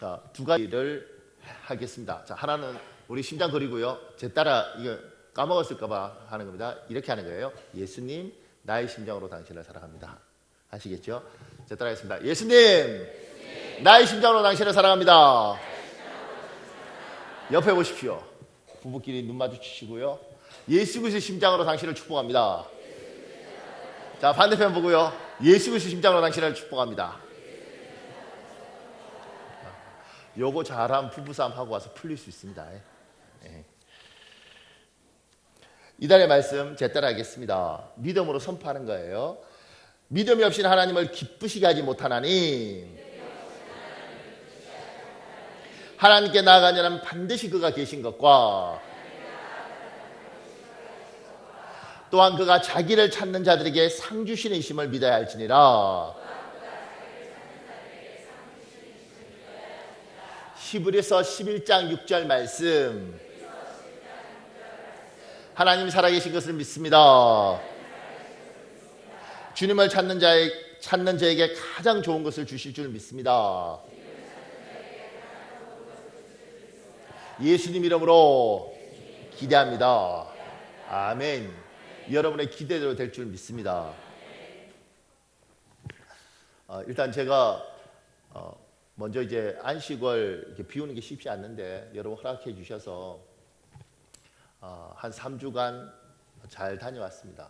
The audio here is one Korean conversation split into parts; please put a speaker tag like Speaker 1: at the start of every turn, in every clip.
Speaker 1: 자, 두 가지를 하겠습니다. 자, 하나는 우리 심장 그리고요. 제 따라 이거 까먹었을까봐 하는 겁니다. 이렇게 하는 거예요. 예수님, 나의 심장으로 당신을 사랑합니다. 아시겠죠? 제 따라 하겠습니다. 예수님, 나의 심장으로 당신을 사랑합니다. 옆에 보십시오. 부부끼리 눈 마주치시고요. 예수 그리스도의 심장으로 당신을 축복합니다. 자, 반대편 보고요. 예수 그리스도의 심장으로 당신을 축복합니다. 요거 잘하면 부부싸움 하고 와서 풀릴 수 있습니다. 예. 이달의 말씀 제 따라 하겠습니다. 믿음으로 선포하는 거예요. 믿음이 없이는 하나님을 기쁘시게 하지 못하나니 하나님께 나아가냐면 반드시 그가 계신 것과 또한 그가 자기를 찾는 자들에게 상 주시는 이심을 믿어야 할지니라. 히브리서 11장 6절 말씀. 하나님이 살아계신 것을 믿습니다. 주님을 찾는 자에게 가장 좋은 것을 주실 줄 믿습니다. 예수님 이름으로 기대합니다. 아멘. 여러분의 기대대로 될 줄 믿습니다. 일단 제가 먼저 이제 안식을 이렇게 비우는 게 쉽지 않는데 여러분 허락해 주셔서 한 3주간 잘 다녀왔습니다.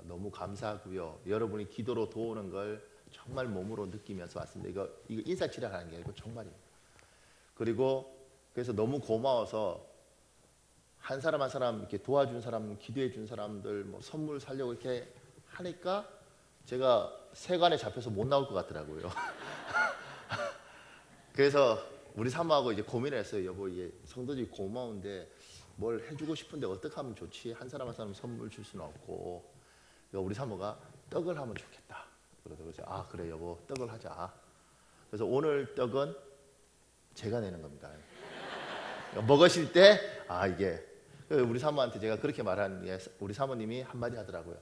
Speaker 1: 너무 감사하고요. 여러분이 기도로 도우는 걸 정말 몸으로 느끼면서 왔습니다. 이거 인사치레하는 게 아니고 정말입니다. 그리고 그래서 너무 고마워서 한 사람 한 사람 이렇게 도와준 사람, 기도해 준 사람들 뭐 선물 살려고 이렇게 하니까 제가 세관에 잡혀서 못 나올 것 같더라고요. 그래서 우리 사모하고 이제 고민을 했어요. 여보, 이게 성도들이 고마운데 뭘 해주고 싶은데 어떻게 하면 좋지? 한 사람 한 사람 선물 줄 수는 없고. 그러니까 우리 사모가 떡을 하면 좋겠다. 그래서 아 그래 여보, 떡을 하자. 그래서 오늘 떡은 제가 내는 겁니다. 그러니까 먹으실 때 이게 우리 사모한테 제가 그렇게 말한 게 우리 사모님이 한마디 하더라고요.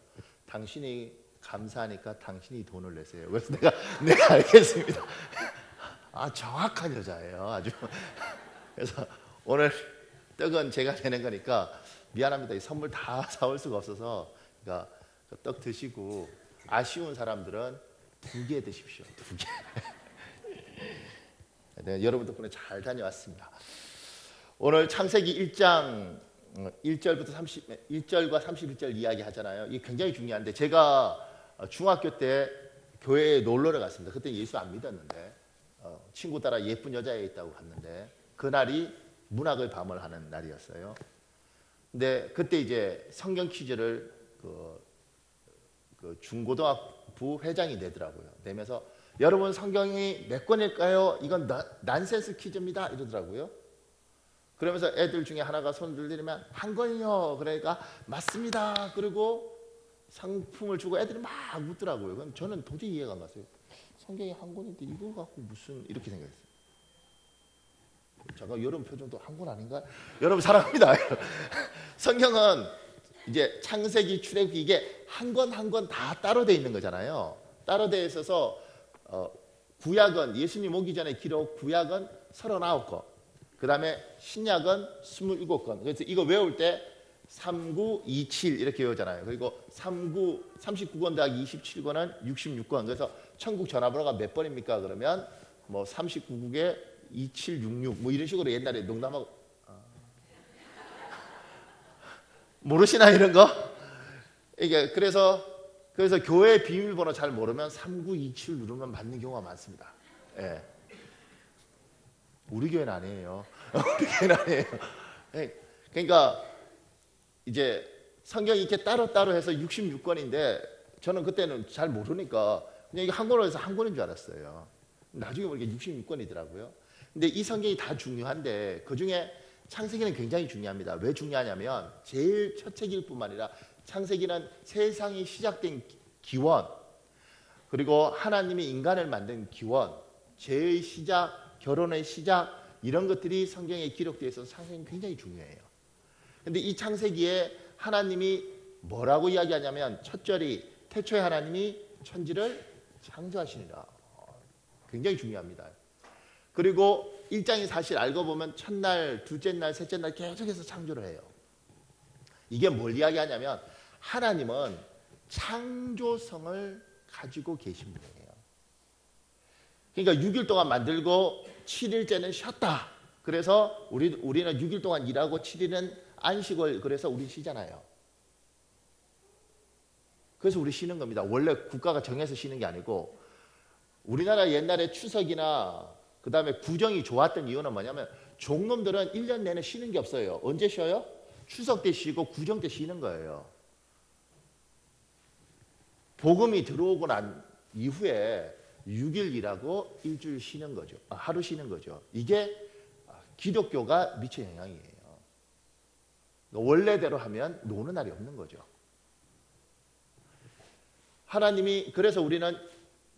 Speaker 1: 당신이 감사하니까 당신이 돈을 내세요. 그래서 내가 알겠습니다. 정확한 여자예요. 아주. 그래서 오늘 떡은 제가 내는 거니까 미안합니다. 이 선물 다 사올 수가 없어서 그러니까 떡 드시고 아쉬운 사람들은 2개 드십시오. 2개. 네, 여러분 덕분에 잘 다녀왔습니다. 오늘 창세기 1장 1절과 31절 이야기 하잖아요. 이게 굉장히 중요한데 제가 중학교 때 교회에 놀러를 갔습니다. 그때 예수 안 믿었는데 친구 따라 예쁜 여자애 있다고 갔는데 그날이 문학의 밤을 하는 날이었어요. 근데 그때 이제 성경 퀴즈를 그 중고등학부 회장이 내더라고요. 내면서 여러분 성경이 몇 권일까요? 이건 난센스 퀴즈입니다. 이러더라고요. 그러면서 애들 중에 하나가 손을 들면 한 권이요. 그러니까 맞습니다. 그리고 상품을 주고 애들이 막 웃더라고요. 그럼 저는 도저히 이해가 안 갔어요. 성경이 한 권인데 이거 갖고 무슨 이렇게 생각했어요. 잠깐 여러분 표정도 한 권 아닌가? 여러분 사랑합니다. 성경은 이제 창세기, 출애굽기 이게 한 권 한 권 다 따로 돼 있는 거잖아요. 따로 돼 있어서 구약은 예수님 오기 전에 기록 구약은 39권. 그 다음에 신약은 27권. 그래서 이거 외울 때 3927 이렇게 외우잖아요. 그리고 39권 더하기 27권은 66권. 그래서 천국 전화번호가 몇 번입니까? 그러면 뭐 39국에 2766 뭐 이런 식으로 옛날에 농담하고 모르시나 이런 거? 이게 그래서 교회 비밀번호 잘 모르면 3927 누르면 맞는 경우가 많습니다. 예. 우리 교회는 아니에요. 우리 교회는 아니에요. 그러니까 이제 성경이 이렇게 따로따로 해서 66권인데 저는 그때는 잘 모르니까 그냥 이게 한 권으로 해서 한 권인 줄 알았어요. 나중에 보니까 66권이더라고요. 근데 이 성경이 다 중요한데 그중에 창세기는 굉장히 중요합니다. 왜 중요하냐면 제일 첫 책일 뿐만 아니라 창세기는 세상이 시작된 기원, 그리고 하나님이 인간을 만든 기원, 죄의 시작, 결혼의 시작 이런 것들이 성경에 기록되어 있어서 창세기는 굉장히 중요해요. 그런데 이 창세기에 하나님이 뭐라고 이야기하냐면 첫 절이 태초에 하나님이 천지를 창조하시니라. 굉장히 중요합니다. 그리고 일장이 사실 알고 보면 첫날, 둘째 날, 셋째 날 계속해서 창조를 해요. 이게 뭘 이야기하냐면 하나님은 창조성을 가지고 계신 분이에요. 그러니까 6일 동안 만들고 7일째는 쉬었다. 그래서 우리는 6일 동안 일하고 7일은 안식을 그래서 우리 쉬잖아요. 그래서 우리 쉬는 겁니다. 원래 국가가 정해서 쉬는 게 아니고 우리나라 옛날에 추석이나 그 다음에 구정이 좋았던 이유는 뭐냐면 종놈들은 1년 내내 쉬는 게 없어요. 언제 쉬어요? 추석 때 쉬고 구정 때 쉬는 거예요. 복음이 들어오고 난 이후에 6일 일하고 일주일 쉬는 거죠. 하루 쉬는 거죠. 이게 기독교가 미친 영향이에요. 원래대로 하면 노는 날이 없는 거죠. 하나님이 그래서 우리는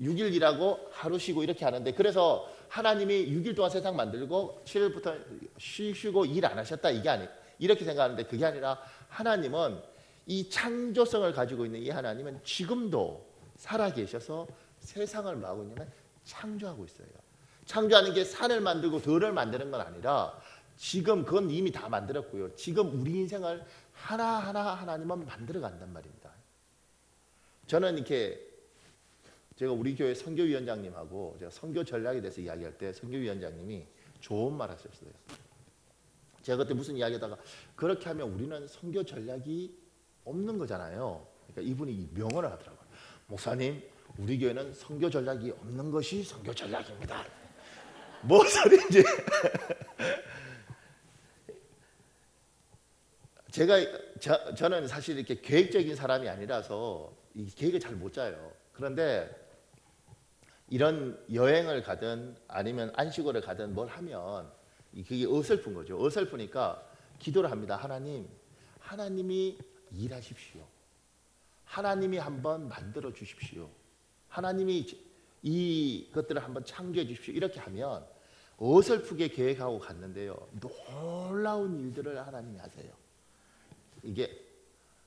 Speaker 1: 6일 일하고 하루 쉬고 이렇게 하는데 그래서 하나님이 6일 동안 세상 만들고 7일부터 쉬고 일 안 하셨다 이게 아니 이렇게 생각하는데 그게 아니라 하나님은 이 창조성을 가지고 있는 이 하나님은 지금도 살아계셔서 세상을 마하고 있는 창조하고 있어요. 창조하는 게 산을 만들고 들을 만드는 건 아니라 지금 그건 이미 다 만들었고요. 지금 우리 인생을 하나하나 하나님은 만들어 간단 말입니다. 저는 이렇게 제가 우리 교회 선교위원장님하고 제가 선교 전략에 대해서 이야기할 때 선교위원장님이 좋은 말 하셨어요. 제가 그때 무슨 이야기하다가 그렇게 하면 우리는 선교 전략이 없는 거잖아요. 그러니까 이분이 이 명언을 하더라고요. 목사님, 우리 교회는 선교 전략이 없는 것이 선교 전략입니다. 뭔 소리인지. 저는 사실 이렇게 계획적인 사람이 아니라서 이 계획을 잘 못 짜요. 그런데 이런 여행을 가든 아니면 안식월을 가든 뭘 하면 그게 어설픈 거죠. 어설프니까 기도를 합니다. 하나님이 일하십시오. 하나님이 한번 만들어 주십시오. 하나님이 이것들을 한번 창조해 주십시오. 이렇게 하면 어설프게 계획하고 갔는데요. 놀라운 일들을 하나님이 하세요. 이게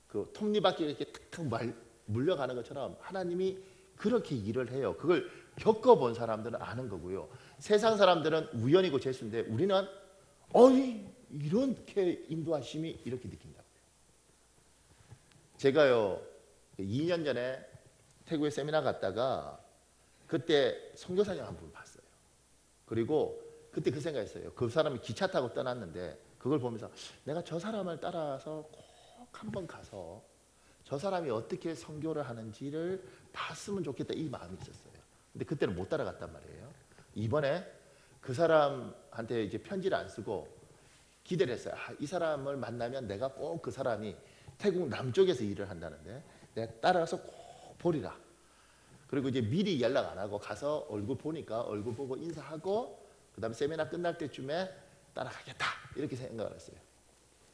Speaker 1: 그 톱니바퀴 이렇게 탁탁 물려가는 것처럼 하나님이 그렇게 일을 해요. 그걸 겪어본 사람들은 아는 거고요. 세상 사람들은 우연이고 재수인데 우리는 이렇게 인도하심이 이렇게 느낀다고요. 제가요 2년 전에 태국에 세미나 갔다가 그때 선교사님 한 분 봤어요. 그리고 그때 그 생각했어요. 그 사람이 기차 타고 떠났는데 그걸 보면서 내가 저 사람을 따라서 꼭 한번 가서 저 사람이 어떻게 선교를 하는지를 봤으면 좋겠다 이 마음이 있었어요. 근데 그때는 못 따라갔단 말이에요. 이번에 그 사람한테 이제 편지를 안 쓰고 기대를 했어요. 이 사람을 만나면 내가 꼭 그 사람이 태국 남쪽에서 일을 한다는데 내가 따라가서 꼭 보리라. 그리고 이제 미리 연락 안 하고 가서 얼굴 보니까 얼굴 보고 인사하고 그 다음에 세미나 끝날 때쯤에 따라가겠다 이렇게 생각을 했어요.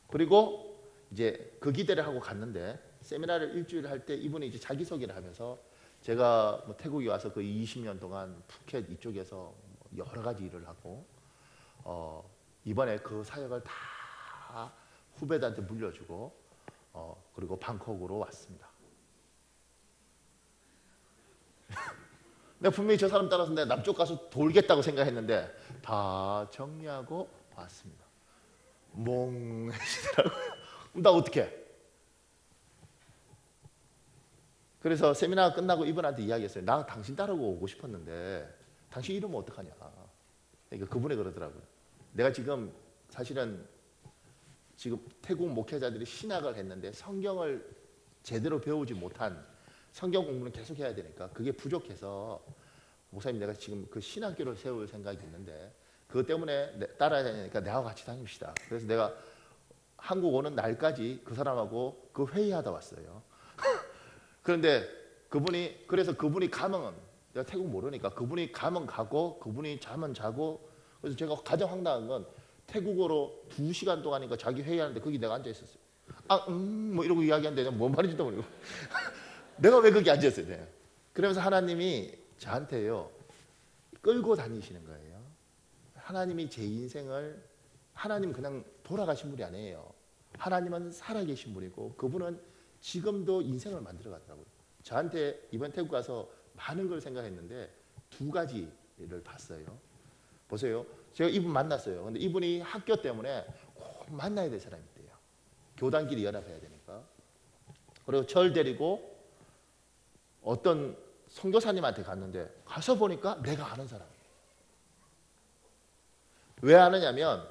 Speaker 1: 그리고 이제 그 기대를 하고 갔는데 세미나를 일주일 할 때 이분이 이제 자기소개를 하면서 제가 뭐 태국에 와서 그 20년 동안 푸켓 이쪽에서 여러 가지 일을 하고 이번에 그 사역을 다 후배들한테 물려주고 그리고 방콕으로 왔습니다. 내가 분명히 저 사람 따라서 내가 남쪽 가서 돌겠다고 생각했는데 다 정리하고 왔습니다. 몽해지더라고요. 나 어떡해? 그래서 세미나가 끝나고 이분한테 이야기했어요. 나 당신 따르고 오고 싶었는데 당신 이러면 어떡하냐. 그러니까 그분이 그러더라고요. 내가 지금 사실은 지금 태국 목회자들이 신학을 했는데 성경을 제대로 배우지 못한 성경 공부는 계속 해야 되니까 그게 부족해서 목사님 내가 지금 그 신학교를 세울 생각이 있는데 그것 때문에 따라야 되니까 내하고 같이 다닙시다. 그래서 내가 한국 오는 날까지 그 사람하고 그 회의하다 왔어요. 그런데 그래서 그분이 가면 내가 태국 모르니까 그분이 가면 가고 그분이 자면 자고 그래서 제가 가장 황당한 건 태국어로 2시간 동안인가 자기 회의하는데 거기 내가 앉아 있었어요. 뭐 이러고 이야기하는데 내가 뭔 말인지도 모르고 내가 왜 거기 앉아 있어요? 내가. 그러면서 하나님이 저한테요 끌고 다니시는 거예요. 하나님이 제 인생을 하나님 그냥 돌아가신 분이 아니에요. 하나님은 살아계신 분이고 그분은 지금도 인생을 만들어 가더라고요. 저한테 이번 태국 가서 많은 걸 생각했는데 두 가지를 봤어요. 보세요. 제가 이분 만났어요. 근데 이분이 학교 때문에 꼭 만나야 될 사람이 있대요. 교단끼리 연합해야 되니까. 그리고 저를 데리고 어떤 선교사님한테 갔는데 가서 보니까 내가 아는 사람이에요. 왜 아느냐면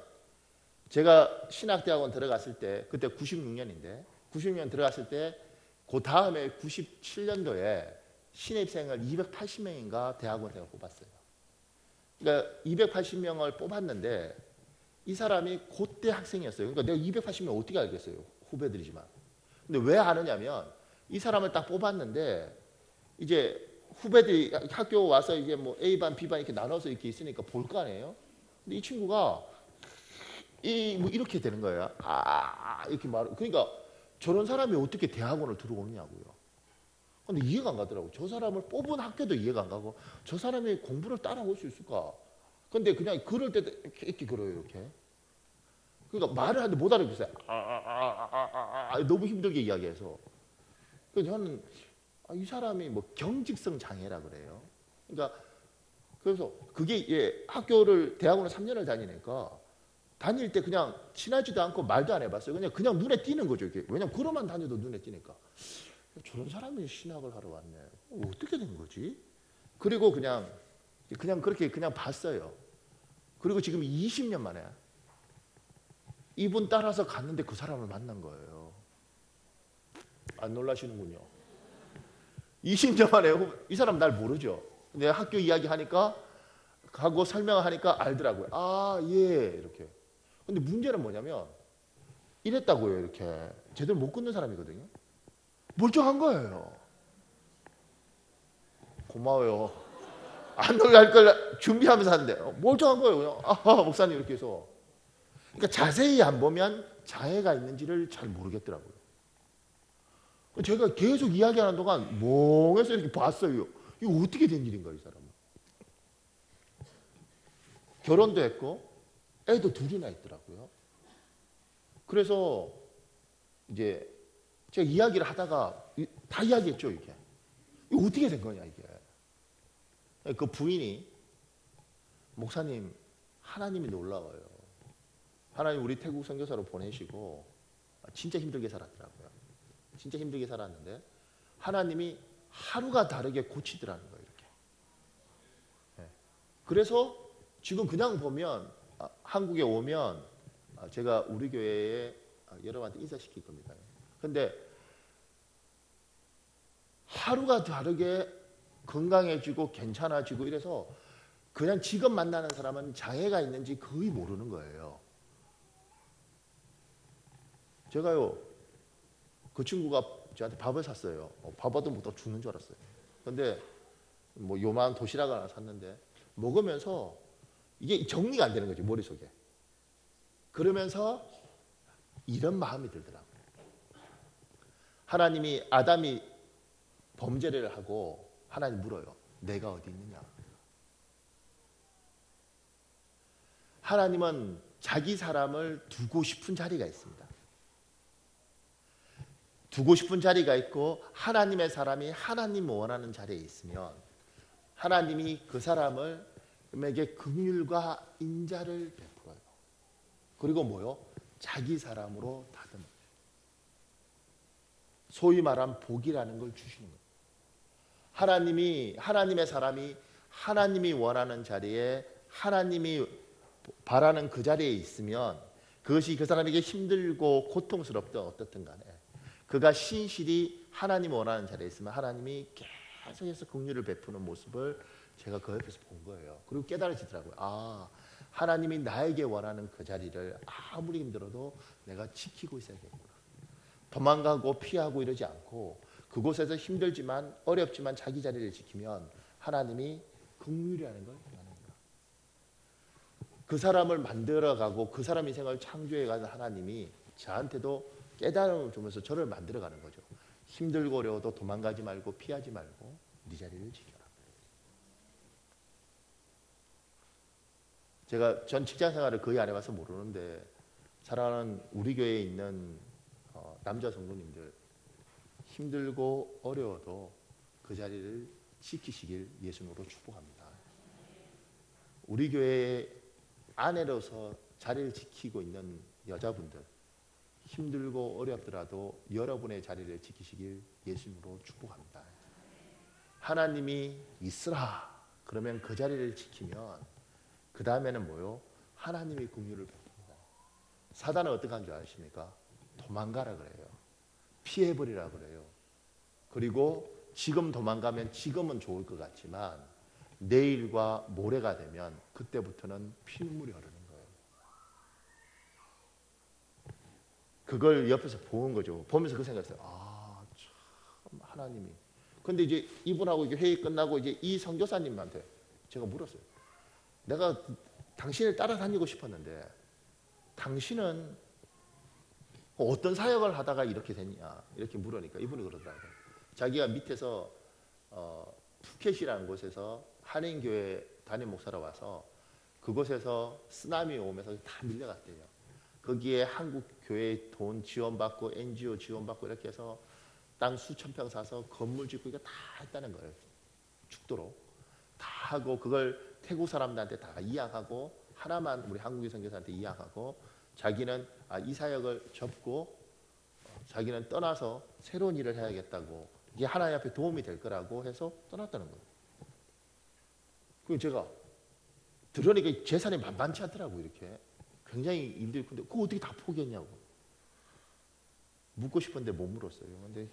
Speaker 1: 제가 신학대학원 들어갔을 때 그때 96년인데 96년 들어갔을 때 그 다음에 97년도에 신입생을 280명인가 대학원생을 뽑았어요. 그러니까 280명을 뽑았는데 이 사람이 그때 학생이었어요. 그러니까 내가 280명 어떻게 알겠어요? 후배들이지만. 근데 왜 아느냐면 이 사람을 딱 뽑았는데 이제 후배들이 학교 와서 이제 뭐 A반, B반 이렇게 나눠서 이렇게 있으니까 볼 거 아니에요? 근데 이 친구가 뭐 이렇게 되는 거예요. 이렇게 그러니까 저런 사람이 어떻게 대학원을 들어오느냐고요. 근데 이해가 안 가더라고요. 저 사람을 뽑은 학교도 이해가 안 가고 저 사람이 공부를 따라올 수 있을까? 근데 그냥 그럴 때도 이렇게 걸어요. 이렇게. 그러니까 말을 하는데 못 알아듣겠어요. 너무 힘들게 이야기해서. 그래서 저는 이 사람이 뭐 경직성 장애라 그래요. 그러니까 그래서 그게 학교를 대학원을 3년을 다니니까 다닐 때 그냥 친하지도 않고 말도 안 해봤어요. 그냥 눈에 띄는 거죠. 이게. 왜냐면 걸어만 다녀도 눈에 띄니까. 저런 사람이 신학을 하러 왔네. 어떻게 된 거지? 그리고 그냥 그렇게 그냥 봤어요. 그리고 지금 20년 만에 이분 따라서 갔는데 그 사람을 만난 거예요. 안 놀라시는군요. 20년 만에 이 사람 날 모르죠. 근데 학교 이야기 하니까 가고 설명하니까 알더라고요. 예 이렇게. 근데 문제는 뭐냐면 이랬다고요. 이렇게 제대로 못 걷는 사람이거든요. 멀쩡한 거예요. 고마워요. 안 놀랄 걸 준비하면서 하는데 멀쩡한 거예요. 그냥 목사님 이렇게 해서. 그러니까 자세히 안 보면 장애가 있는지를 잘 모르겠더라고요. 제가 계속 이야기하는 동안 멍해서 이렇게 봤어요. 이거 어떻게 된 일인가 이 사람은. 결혼도 했고 애도 둘이나 있더라고요. 그래서 이제 제가 이야기를 하다가 다 이야기했죠. 이게 어떻게 된 거냐 이게. 그 부인이 목사님 하나님이 놀라워요. 하나님 우리 태국 선교사로 보내시고 진짜 힘들게 살았더라고요. 진짜 힘들게 살았는데 하나님이 하루가 다르게 고치더라는 거예요. 이렇게. 그래서 지금 그냥 보면 한국에 오면 제가 우리 교회에 여러분한테 인사시킬 겁니다. 근데 하루가 다르게 건강해지고 괜찮아지고 이래서 그냥 지금 만나는 사람은 장애가 있는지 거의 모르는 거예요. 제가요 그 친구가 저한테 밥을 샀어요. 밥도 먹다 죽는 줄 알았어요. 근데 뭐 요만 도시락 하나 샀는데 먹으면서 이게 정리가 안 되는 거죠. 머릿속에. 그러면서 이런 마음이 들더라고요. 하나님이 아담이 범죄를 하고 하나님 물어요. 내가 어디 있느냐? 하나님은 자기 사람을 두고 싶은 자리가 있습니다. 두고 싶은 자리가 있고 하나님의 사람이 하나님 원하는 자리에 있으면 하나님이 그 사람에게 긍휼과 인자를 베풀어요. 그리고 뭐요? 자기 사람으로 다듬어요. 소위 말하면 복이라는 걸 주시는 거예요. 하나님의 사람이 하나님이 원하는 자리에 하나님이 바라는 그 자리에 있으면 그것이 그 사람에게 힘들고 고통스럽든 어떻든 간에 그가 신실히 하나님 원하는 자리에 있으면 하나님이 계속해서 긍휼을 베푸는 모습을 제가 그 옆에서 본 거예요. 그리고 깨달아지더라고요. 하나님이 나에게 원하는 그 자리를 아무리 힘들어도 내가 지키고 있어야겠구나. 도망가고 피하고 이러지 않고 그곳에서 힘들지만 어렵지만 자기 자리를 지키면 하나님이 긍휼이라는 걸 행하는구나. 그 사람을 만들어가고 그 사람 인생을 창조해가는 하나님이 저한테도 깨달음을 주면서 저를 만들어가는 거죠. 힘들고 어려워도 도망가지 말고 피하지 말고 네 자리를 지켜라. 제가 전 직장 생활을 거의 안 해봐서 모르는데 사랑하는 우리 교회에 있는 남자 성도님들 힘들고 어려워도 그 자리를 지키시길 예수님으로 축복합니다. 우리 교회 아내로서 자리를 지키고 있는 여자분들, 힘들고 어렵더라도 여러분의 자리를 지키시길 예수님으로 축복합니다. 하나님이 있으라 그러면 그 자리를 지키면 그 다음에는 뭐요? 하나님이 긍휼을 베풉니다. 사단은 어떻게 하는 줄 아십니까? 도망가라 그래요. 피해버리라 그래요. 그리고 지금 도망가면 지금은 좋을 것 같지만 내일과 모레가 되면 그때부터는 피눈물이 흐르는 거예요. 그걸 옆에서 본 거죠. 보면서 그 생각했어요. 아, 참 하나님이. 근데 이제 이분하고 이제 회의 끝나고 이제 이 선교사님한테 제가 물었어요. 내가 당신을 따라다니고 싶었는데 당신은 어떤 사역을 하다가 이렇게 됐냐 이렇게 물으니까 이분이 그러더라고요. 자기가 밑에서 푸켓이라는 곳에서 한인교회 담임 목사로 와서 그곳에서 쓰나미 오면서 다 밀려갔대요. 거기에 한국 교회 돈 지원받고 NGO 지원받고 이렇게 해서 땅 수천 평 사서 건물 짓고 이거 다 했다는 거예요. 죽도록 다 하고 그걸 태국 사람들한테 다 이양하고 하나만 우리 한국의 선교사한테 이양하고 자기는 이 사역을 접고 자기는 떠나서 새로운 일을 해야겠다고 이게 하나님 앞에 도움이 될 거라고 해서 떠났다는 거예요. 그 제가 들으니까 재산이 만만치 않더라고요. 이렇게 굉장히 일들이 큰데 그거 어떻게 다 포기했냐고 묻고 싶은데 못 물었어요. 근데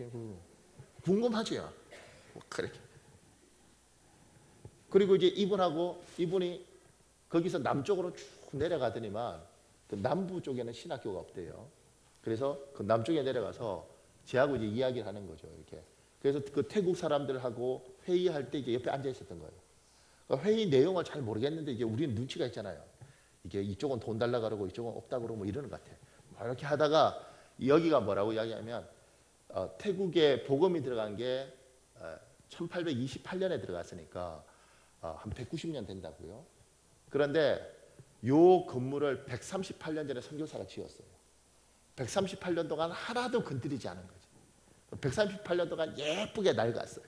Speaker 1: 궁금하지요. 그렇게. 그리고 이제 이분이 거기서 남쪽으로 쭉 내려가더니만 그 남부 쪽에는 신학교가 없대요. 그래서 그 남쪽에 내려가서 제하고 이제 이야기를 하는 거죠. 이렇게. 그래서 그 태국 사람들하고 회의할 때 이제 옆에 앉아 있었던 거예요. 그러니까 회의 내용을 잘 모르겠는데 이제 우리는 눈치가 있잖아요. 이게 이쪽은 돈 달라 그러고 이쪽은 없다 그러고 뭐 이러는 것 같아요. 이렇게 하다가 여기가 뭐라고 이야기하면 태국에 복음이 들어간 게 1828년에 들어갔으니까 한 190년 된다고요. 그런데 요 건물을 138년 전에 선교사가 지었어요. 138년 동안 하나도 건드리지 않은 거죠. 138년 동안 예쁘게 낡았어요.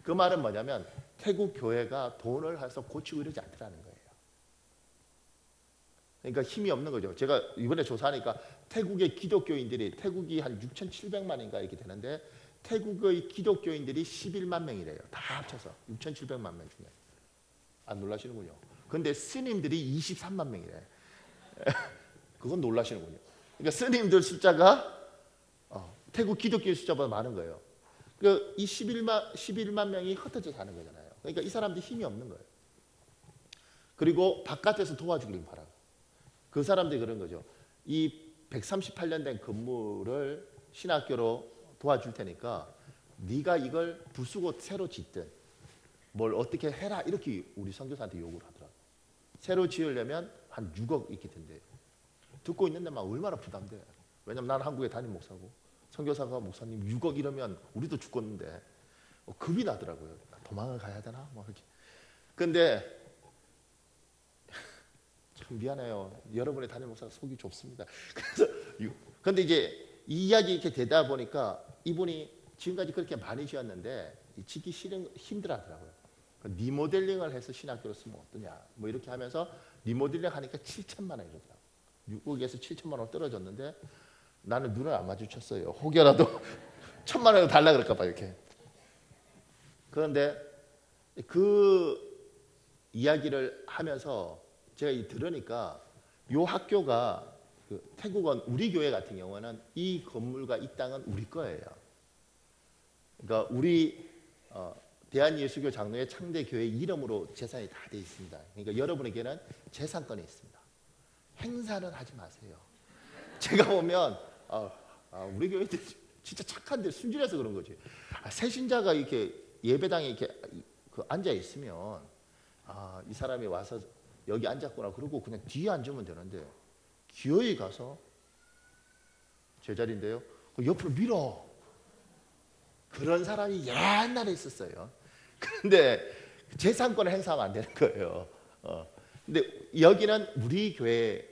Speaker 1: 그 말은 뭐냐면 태국 교회가 돈을 해서 고치고 이러지 않더라는 거예요. 그러니까 힘이 없는 거죠. 제가 이번에 조사하니까 태국의 기독교인들이 태국이 한 6,700만인가 이렇게 되는데 태국의 기독교인들이 11만 명이래요. 다 합쳐서 6,700만 명 중에. 안 놀라시는군요. 근데 스님들이 23만 명이래. 그건 놀라시는군요. 그러니까 스님들 숫자가 태국 기독교인 숫자보다 많은 거예요. 그 이 11만 명이 흩어져 사는 거잖아요. 그러니까 이 사람들이 힘이 없는 거예요. 그리고 바깥에서 도와주길 바라고. 그 사람들이 그런 거죠. 이 138년 된 건물을 신학교로 도와줄 테니까 네가 이걸 부수고 새로 짓든 뭘 어떻게 해라 이렇게 우리 선교사한테 요구를 하더라고요. 새로 지으려면 한 6억 이렇게 된대요. 듣고 있는데 막 얼마나 부담돼. 왜냐면 나는 한국에 담임 목사고 선교사가 목사님 6억 이러면 우리도 죽겠는데 겁이 나더라고요. 도망을 가야 되나? 뭐 이렇게. 근데 참 미안해요. 여러분의 담임 목사가 속이 좁습니다. 그래서 근데 이제 이 이야기 이렇게 되다 보니까 이분이 지금까지 그렇게 많이 지었는데 짓기 힘들어하더라고요. 리모델링을 해서 신학교로 쓰면 어떠냐 뭐 이렇게 하면서 리모델링 하니까 7천만 원 이러더라고요. 6억에서 7천만 원 떨어졌는데 나는 눈을 안 마주쳤어요. 혹여라도 1,000만 원 달라 그럴까 봐 이렇게. 그런데 그 이야기를 하면서 제가 들으니까 이 학교가 그 태국은 우리 교회 같은 경우는 이 건물과 이 땅은 우리 거예요. 그러니까 우리 대한예수교 장로회 창대교회 이름으로 재산이 다 돼 있습니다. 그러니까 여러분에게는 재산권이 있습니다. 행사는 하지 마세요. 제가 보면 우리 교회들 진짜 착한데 순진해서 그런 거지. 새신자가 이렇게 예배당에 이렇게 앉아 있으면 이 사람이 와서 여기 앉았구나 그러고 그냥 뒤에 앉으면 되는데 기어이 가서 제 자리인데요. 옆으로 밀어. 그런 사람이 옛날에 있었어요. 그런데 재산권을 행사하면 안 되는 거예요. 근데 여기는 우리 교회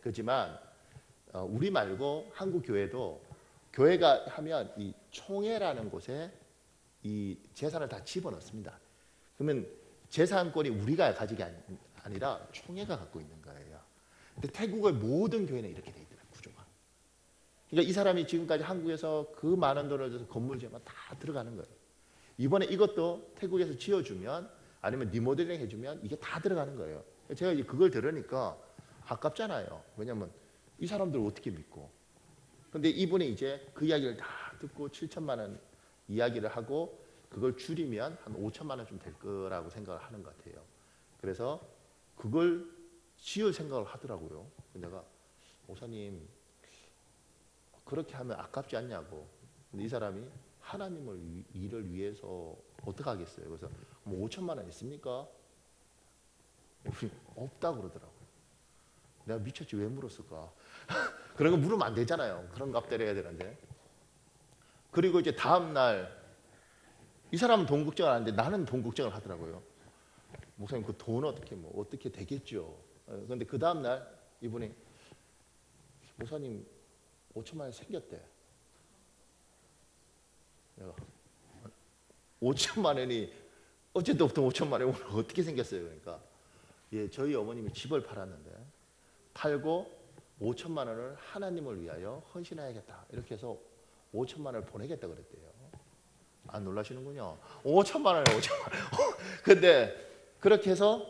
Speaker 1: 그지만 우리 말고 한국 교회도 교회가 하면 이 총회라는 곳에 이 재산을 다 집어넣습니다. 그러면 재산권이 우리가 가지게 아니라 총회가 갖고 있는 거예요. 근데 태국의 모든 교회는 이렇게 돼 있더라고요, 구조가. 그러니까 이 사람이 지금까지 한국에서 그 많은 돈을 들여서 건물 지으면 다 들어가는 거예요. 이번에 이것도 태국에서 지어주면 아니면 리모델링 해주면 이게 다 들어가는 거예요. 제가 이제 그걸 들으니까 아깝잖아요. 왜냐면 이 사람들을 어떻게 믿고. 근데 이분이 이제 그 이야기를 다 듣고 7천만 원 이야기를 하고 그걸 줄이면 한 5천만 원 좀 될 거라고 생각을 하는 것 같아요. 그래서 그걸 지을 생각을 하더라고요. 내가 목사님 그렇게 하면 아깝지 않냐고. 근데 이 사람이 하나님을 일을 위해서 어떻게 하겠어요? 그래서 뭐 5천만 원 있습니까? 없다 그러더라고요. 내가 미쳤지 왜 물었을까? 그런 거 물으면 안 되잖아요. 그런 값 때려야 되는데. 그리고 이제 다음 날 이 사람은 돈 걱정을 안 하는데 나는 돈 걱정을 하더라고요. 목사님 그 돈 어떻게 되겠죠? 그런데 그 다음 날 이분이 목사님 5천만 원 생겼대. 내가 5천만 원이 어쨌든 없던 5천만 원이 오늘 어떻게 생겼어요? 그러니까 예, 저희 어머님이 집을 팔았는데 팔고 5천만 원을 하나님을 위하여 헌신해야겠다. 이렇게 해서 5천만 원을 보내겠다 그랬대요. 안 놀라시는군요. 5천만 원에 5천만 원. 근데 그렇게 해서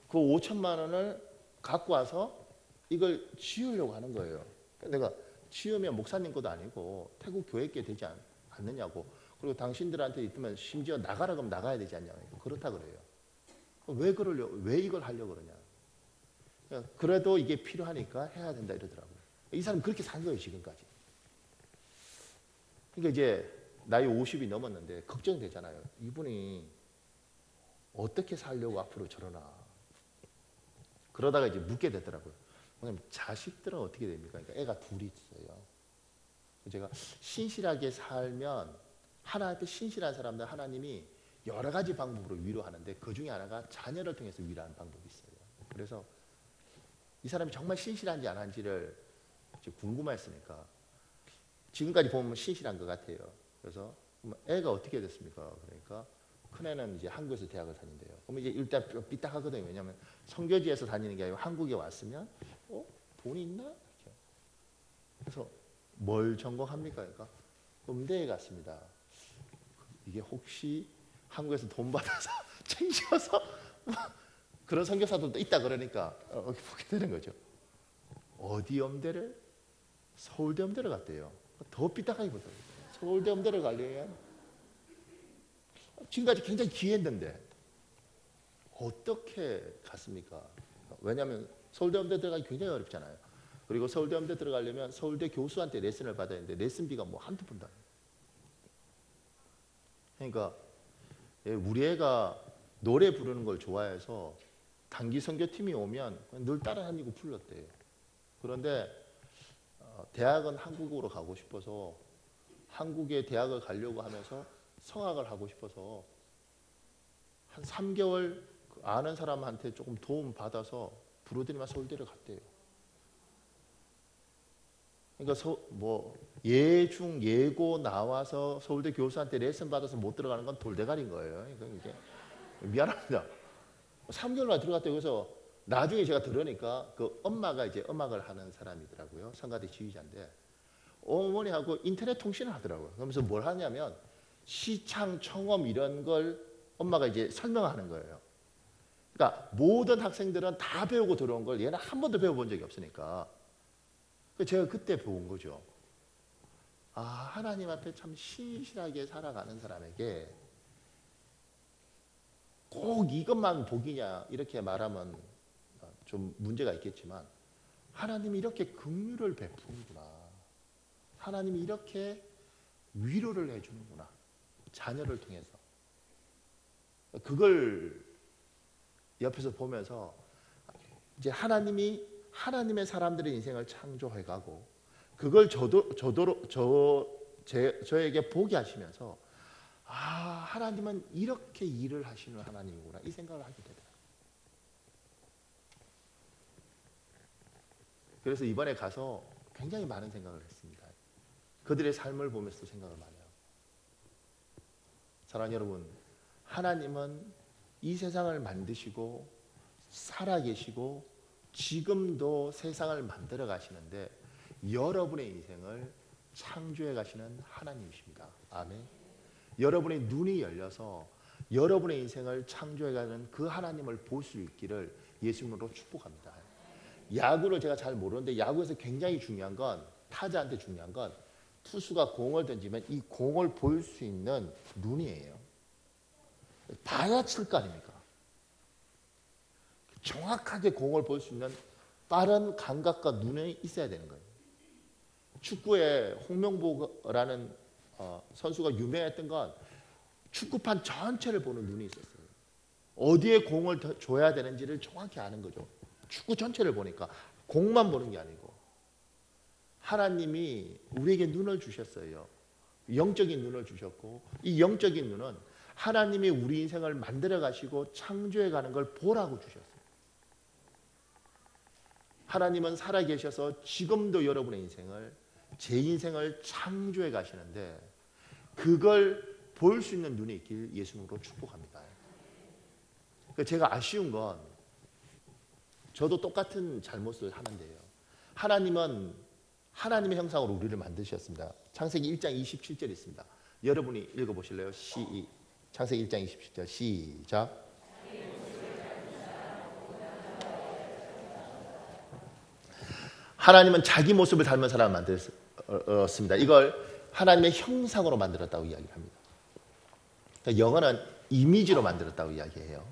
Speaker 1: 그 5천만 원을 갖고 와서 이걸 지으려고 하는 거예요. 내가 지으면 목사님 것도 아니고 태국 교회께 되지 않느냐고. 그리고 당신들한테 있으면 심지어 나가라 그러면 나가야 되지 않냐고. 그렇다 그래요. 왜 이걸 하려고 그러냐. 그래도 이게 필요하니까 해야 된다 이러더라고요. 이 사람이 그렇게 산 거예요, 지금까지. 그러니까 이제 나이 50이 넘었는데 걱정되잖아요. 이분이 어떻게 살려고 앞으로 저러나. 그러다가 이제 묻게 되더라고요. 왜냐면 자식들은 어떻게 됩니까? 그러니까 애가 둘이 있어요. 제가 신실하게 살면 하나님께 신실한 사람들 하나님이 여러 가지 방법으로 위로하는데 그 중에 하나가 자녀를 통해서 위로하는 방법이 있어요. 그래서 이 사람이 정말 신실한지 안 한지를 궁금했으니까 지금까지 보면 신실한 것 같아요. 그래서 애가 어떻게 됐습니까? 그러니까 큰애는 이제 한국에서 대학을 다닌대요. 그럼 이제 일단 삐딱하거든요. 왜냐하면 선교지에서 다니는 게 아니고 한국에 왔으면 돈이 있나? 이렇게. 그래서 뭘 전공합니까? 그러니까 음대에 갔습니다. 이게 혹시 한국에서 돈 받아서 챙겨서 그런 선교사들도 있다 그러니까 보게 되는 거죠. 어디 음대를? 서울대 음대를 갔대요. 더 삐딱하게 보더라고요. 서울대 음대를 가려면 지금까지 굉장히 귀했는데 어떻게 갔습니까? 왜냐하면 서울대 음대 들어가기 굉장히 어렵잖아요. 그리고 서울대 음대 들어가려면 서울대 교수한테 레슨을 받아야 하는데 레슨비가 뭐 한두 푼도 아니에요. 그러니까 우리 애가 노래 부르는 걸 좋아해서 단기 선교팀이 오면 늘 따라다니고 불렀대요. 그런데 대학은 한국으로 가고 싶어서 한국에 대학을 가려고 하면서 성악을 하고 싶어서 한 3개월 아는 사람한테 조금 도움 받아서 부르더니만 서울대를 갔대요. 그러니까 예중 예고 나와서 서울대 교수한테 레슨 받아서 못 들어가는 건 돌대가리인 거예요. 그러니까 이게 미안합니다. 3개월만 들어갔대요. 그래서 나중에 제가 들으니까 그 엄마가 이제 음악을 하는 사람이더라고요. 성가대 지휘자인데 어머니하고 인터넷 통신을 하더라고요. 그러면서 뭘 하냐면 시창, 청음 이런 걸 엄마가 이제 설명하는 거예요. 그러니까 모든 학생들은 다 배우고 들어온 걸 얘는 한 번도 배워본 적이 없으니까 제가 그때 배운 거죠. 아, 하나님 앞에 참 신실하게 살아가는 사람에게 꼭 이것만 복이냐 이렇게 말하면 좀 문제가 있겠지만 하나님이 이렇게 긍휼을 베푸는구나. 하나님이 이렇게 위로를 해주는구나. 자녀를 통해서. 그걸 옆에서 보면서 이제 하나님이 하나님의 사람들의 인생을 창조해가고 그걸 저에게 보게 하시면서 아, 하나님은 이렇게 일을 하시는 하나님이구나. 이 생각을 하게 되더라고요. 그래서 이번에 가서 굉장히 많은 생각을 했습니다. 그들의 삶을 보면서도 생각을 많이 하고. 사랑하는 여러분, 하나님은 이 세상을 만드시고 살아계시고 지금도 세상을 만들어 가시는데 여러분의 인생을 창조해 가시는 하나님이십니다. 아멘. 여러분의 눈이 열려서 여러분의 인생을 창조해 가는 그 하나님을 볼 수 있기를 예수님으로 축복합니다. 야구를 제가 잘 모르는데 야구에서 굉장히 중요한 건, 타자한테 중요한 건 투수가 공을 던지면 이 공을 볼 수 있는 눈이에요. 봐야 칠 거 아닙니까? 정확하게 공을 볼 수 있는 빠른 감각과 눈이 있어야 되는 거예요. 축구에 홍명보라는 선수가 유명했던 건 축구판 전체를 보는 눈이 있었어요. 어디에 공을 줘야 되는지를 정확히 아는 거죠. 축구 전체를 보니까 공만 보는 게 아니고 하나님이 우리에게 눈을 주셨어요. 영적인 눈을 주셨고 이 영적인 눈은 하나님이 우리 인생을 만들어 가시고 창조해 가는 걸 보라고 주셨어요. 하나님은 살아계셔서 지금도 여러분의 인생을, 제 인생을 창조해 가시는데 그걸 볼 수 있는 눈이 있길 예수님으로 축복합니다. 제가 아쉬운 건 저도 똑같은 잘못을 하는데요. 하나님은 하나님의 형상으로 우리를 만드셨습니다. 창세기 1장 27절 있습니다. 여러분이 읽어보실래요? 창세기 1장 27절 시작. 하나님은 자기 모습을 닮은 사람을 만들었습니다. 이걸 하나님의 형상으로 만들었다고 이야기합니다. 그러니까 영어는 이미지로 만들었다고 이야기해요.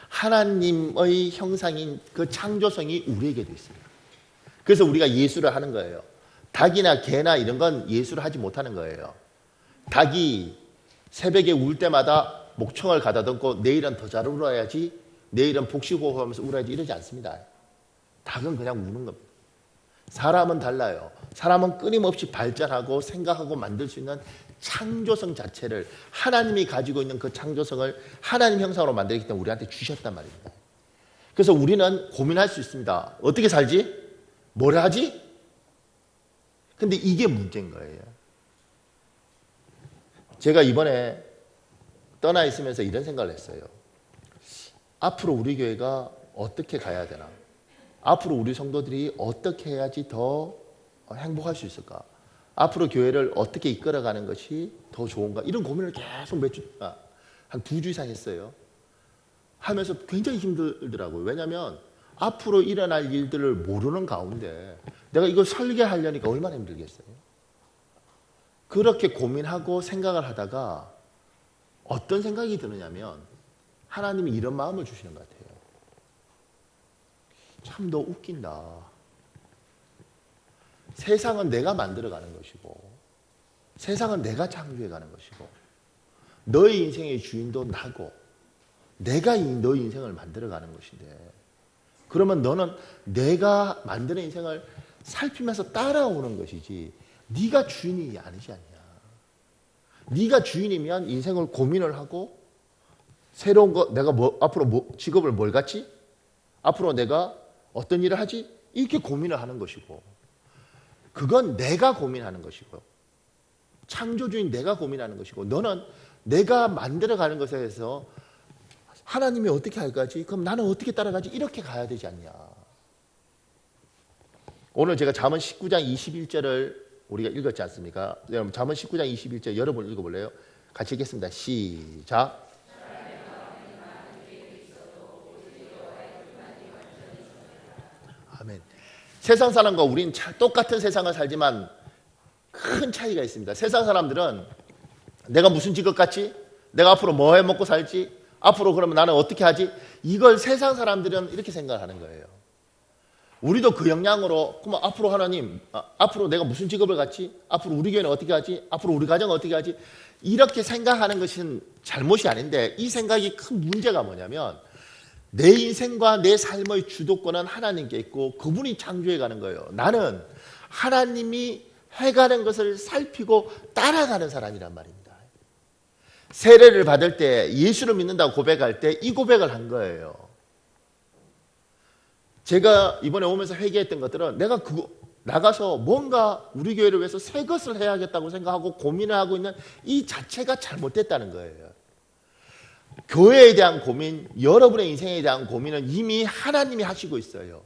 Speaker 1: 하나님의 형상인 그 창조성이 우리에게도 있습니다. 그래서 우리가 예술을 하는 거예요. 닭이나 개나 이런 건 예술을 하지 못하는 거예요. 닭이 새벽에 울 때마다 목청을 가다듬고 내일은 더 잘 울어야지, 내일은 복식호흡하면서 울어야지 이러지 않습니다. 닭은 그냥 우는 겁니다. 사람은 달라요. 사람은 끊임없이 발전하고 생각하고 만들 수 있는 창조성 자체를, 하나님이 가지고 있는 그 창조성을 하나님 형상으로 만들기 때문에 우리한테 주셨단 말입니다. 그래서 우리는 고민할 수 있습니다. 어떻게 살지? 뭘 하지? 근데 이게 문제인 거예요. 제가 이번에 떠나 있으면서 이런 생각을 했어요. 앞으로 우리 교회가 어떻게 가야 되나? 앞으로 우리 성도들이 어떻게 해야지 더 행복할 수 있을까? 앞으로 교회를 어떻게 이끌어가는 것이 더 좋은가? 이런 고민을 계속 한 2주 이상 했어요. 하면서 굉장히 힘들더라고요. 왜냐하면 앞으로 일어날 일들을 모르는 가운데 내가 이걸 설계하려니까 얼마나 힘들겠어요. 그렇게 고민하고 생각을 하다가 어떤 생각이 드느냐면 하나님이 이런 마음을 주시는 것 같아요. 참 너 웃긴다. 세상은 내가 만들어가는 것이고 세상은 내가 창조해가는 것이고 너의 인생의 주인도 나고 내가 너의 인생을 만들어가는 것인데 그러면 너는 내가 만드는 인생을 살피면서 따라오는 것이지 네가 주인이 아니지 않냐. 네가 주인이면 인생을 고민을 하고 새로운 거 내가 앞으로 직업을 뭘 갖지? 앞으로 내가 어떤 일을 하지? 이렇게 고민을 하는 것이고 그건 내가 고민하는 것이고 창조주인 내가 고민하는 것이고 너는 내가 만들어가는 것에 대해서 하나님이 어떻게 할 거지? 그럼 나는 어떻게 따라가지? 이렇게 가야 되지 않냐. 오늘 제가 잠언 19장 21절을 우리가 읽었지 않습니까? 여러분 잠언 19장 21절 여러분 읽어볼래요? 같이 읽겠습니다. 시작. 아멘. 세상 사람과 우린 똑같은 세상을 살지만 큰 차이가 있습니다. 세상 사람들은 내가 무슨 직업 갖지? 내가 앞으로 뭐 해먹고 살지? 앞으로 그러면 나는 어떻게 하지? 이걸 세상 사람들은 이렇게 생각하는 거예요. 우리도 그 역량으로 그럼 앞으로 하나님, 앞으로 내가 무슨 직업을 갖지? 앞으로 우리 교회는 어떻게 하지? 앞으로 우리 가정은 어떻게 하지? 이렇게 생각하는 것은 잘못이 아닌데 이 생각이 큰 문제가 뭐냐면 내 인생과 내 삶의 주도권은 하나님께 있고 그분이 창조해 가는 거예요. 나는 하나님이 해가는 것을 살피고 따라가는 사람이란 말입니다. 세례를 받을 때 예수를 믿는다고 고백할 때 이 고백을 한 거예요. 제가 이번에 오면서 회개했던 것들은 내가 나가서 뭔가 우리 교회를 위해서 새 것을 해야겠다고 생각하고 고민을 하고 있는 이 자체가 잘못됐다는 거예요. 교회에 대한 고민, 여러분의 인생에 대한 고민은 이미 하나님이 하시고 있어요.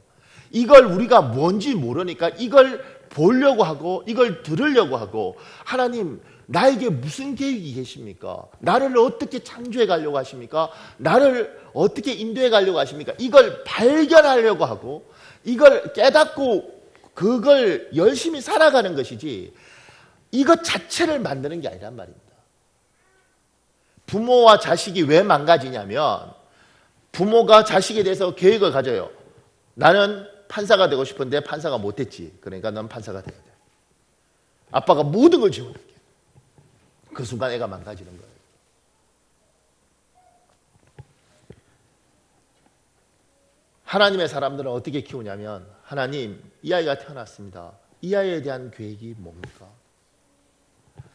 Speaker 1: 이걸 우리가 뭔지 모르니까 이걸 보려고 하고 이걸 들으려고 하고, 하나님 나에게 무슨 계획이 계십니까? 나를 어떻게 창조해 가려고 하십니까? 나를 어떻게 인도해 가려고 하십니까? 이걸 발견하려고 하고 이걸 깨닫고 그걸 열심히 살아가는 것이지, 이것 자체를 만드는 게 아니란 말입니다. 부모와 자식이 왜 망가지냐면, 부모가 자식에 대해서 계획을 가져요. 나는 판사가 되고 싶은데 판사가 못했지. 그러니까 넌 판사가 돼야 돼. 아빠가 모든 걸 지원할게. 그 순간 애가 망가지는 거예요. 하나님의 사람들은 어떻게 키우냐면, 하나님, 이 아이가 태어났습니다. 이 아이에 대한 계획이 뭡니까?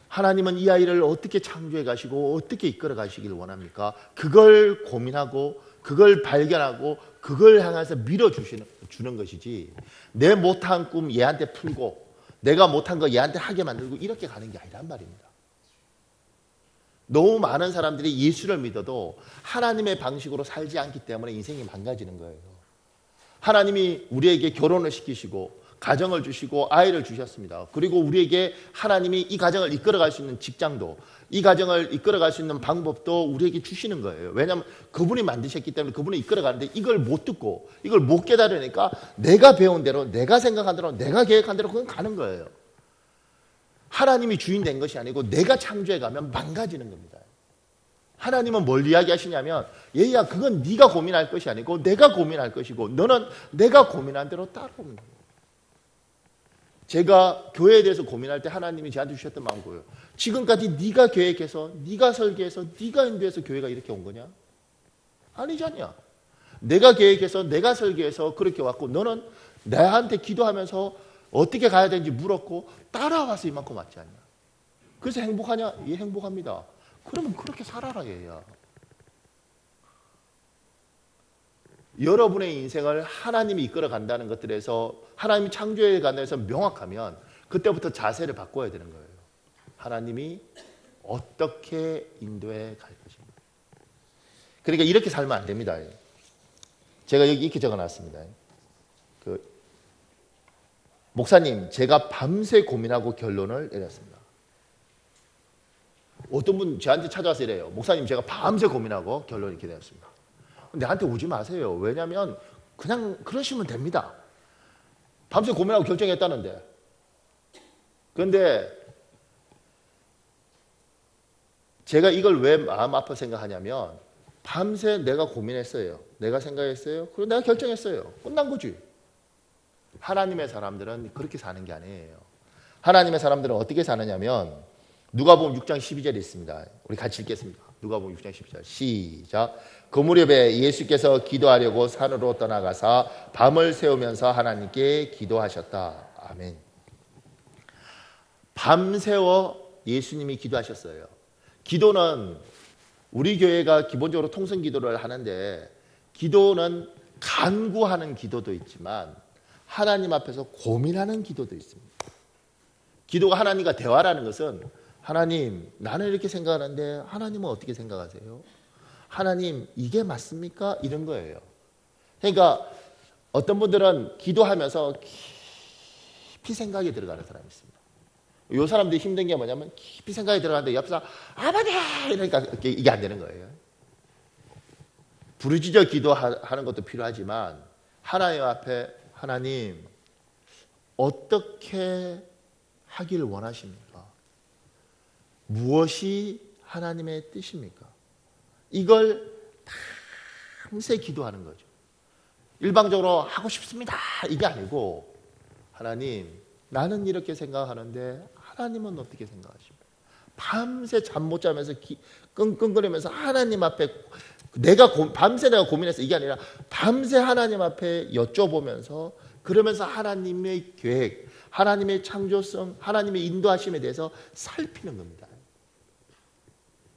Speaker 1: 하나님은 이 아이를 어떻게 창조해 가시고 어떻게 이끌어 가시길 원합니까? 그걸 고민하고 그걸 발견하고 그걸 향해서 밀어주는 것이지, 내 못한 꿈 얘한테 풀고 내가 못한 거 얘한테 하게 만들고 이렇게 가는 게 아니란 말입니다. 너무 많은 사람들이 예수를 믿어도 하나님의 방식으로 살지 않기 때문에 인생이 망가지는 거예요. 하나님이 우리에게 결혼을 시키시고 가정을 주시고 아이를 주셨습니다. 그리고 우리에게 하나님이 이 가정을 이끌어갈 수 있는 직장도, 이 가정을 이끌어갈 수 있는 방법도 우리에게 주시는 거예요. 왜냐하면 그분이 만드셨기 때문에 그분이 이끌어가는데, 이걸 못 듣고 이걸 못 깨달으니까 내가 배운 대로, 내가 생각한 대로, 내가 계획한 대로 그건 가는 거예요. 하나님이 주인 된 것이 아니고 내가 창조해 가면 망가지는 겁니다. 하나님은 뭘 이야기하시냐면, 얘야 그건 네가 고민할 것이 아니고 내가 고민할 것이고, 너는 내가 고민한 대로 따라오는 거예요. 제가 교회에 대해서 고민할 때 하나님이 저한테 주셨던 마음이에요. 지금까지 네가 계획해서, 네가 설계해서, 네가 인도해서 교회가 이렇게 온 거냐? 아니잖냐. 내가 계획해서, 내가 설계해서 그렇게 왔고, 너는 나한테 기도하면서 어떻게 가야 되는지 물었고 따라와서 이만큼 왔지 않냐. 그래서 행복하냐? 예, 행복합니다. 그러면 그렇게 살아라, 얘야. 여러분의 인생을 하나님이 이끌어 간다는 것들에서, 하나님이 창조해 간다는 데서 명확하면 그때부터 자세를 바꿔야 되는 거예요. 하나님이 어떻게 인도해 갈 것입니다. 그러니까 이렇게 살면 안 됩니다. 제가 여기 이렇게 적어놨습니다. 목사님, 제가 밤새 고민하고 결론을 내렸습니다. 어떤 분 저한테 찾아와서 이래요. 목사님, 제가 밤새 고민하고 결론을 이렇게 내렸습니다. 나한테 오지 마세요. 왜냐하면 그냥 그러시면 됩니다. 밤새 고민하고 결정했다는데. 그런데 제가 이걸 왜 마음 아파 생각하냐면, 밤새 내가 고민했어요. 내가 생각했어요. 그리고 내가 결정했어요. 끝난 거지. 하나님의 사람들은 그렇게 사는 게 아니에요. 하나님의 사람들은 어떻게 사느냐면, 누가복음 6장 12절에 있습니다. 우리 같이 읽겠습니다. 누가복음 6장 12절 시작. 그 무렵에 예수께서 기도하려고 산으로 떠나가사 밤을 새우면서 하나님께 기도하셨다. 아멘. 밤새워 예수님이 기도하셨어요. 기도는, 우리 교회가 기본적으로 통성 기도를 하는데, 기도는 간구하는 기도도 있지만 하나님 앞에서 고민하는 기도도 있습니다. 기도가 하나님과 대화라는 것은, 하나님, 나는 이렇게 생각하는데 하나님은 어떻게 생각하세요? 하나님, 이게 맞습니까? 이런 거예요. 그러니까 어떤 분들은 기도하면서 깊이 생각이 들어가는 사람이 있습니다. 이 사람들이 힘든 게 뭐냐면, 깊이 생각이 들어가는데 옆 사람 아버지 이러니까 이게 안 되는 거예요. 부르짖어 기도하는 것도 필요하지만, 하나님 앞에, 하나님 어떻게 하길 원하십니까? 무엇이 하나님의 뜻입니까? 이걸 밤새 기도하는 거죠. 일방적으로 하고 싶습니다 이게 아니고, 하나님, 나는 이렇게 생각하는데 하나님은 어떻게 생각하십니까? 밤새 잠 못 자면서 끙끙거리면서 하나님 앞에 밤새 내가 고민해서, 이게 아니라 밤새 하나님 앞에 여쭤보면서, 그러면서 하나님의 계획, 하나님의 창조성, 하나님의 인도하심에 대해서 살피는 겁니다.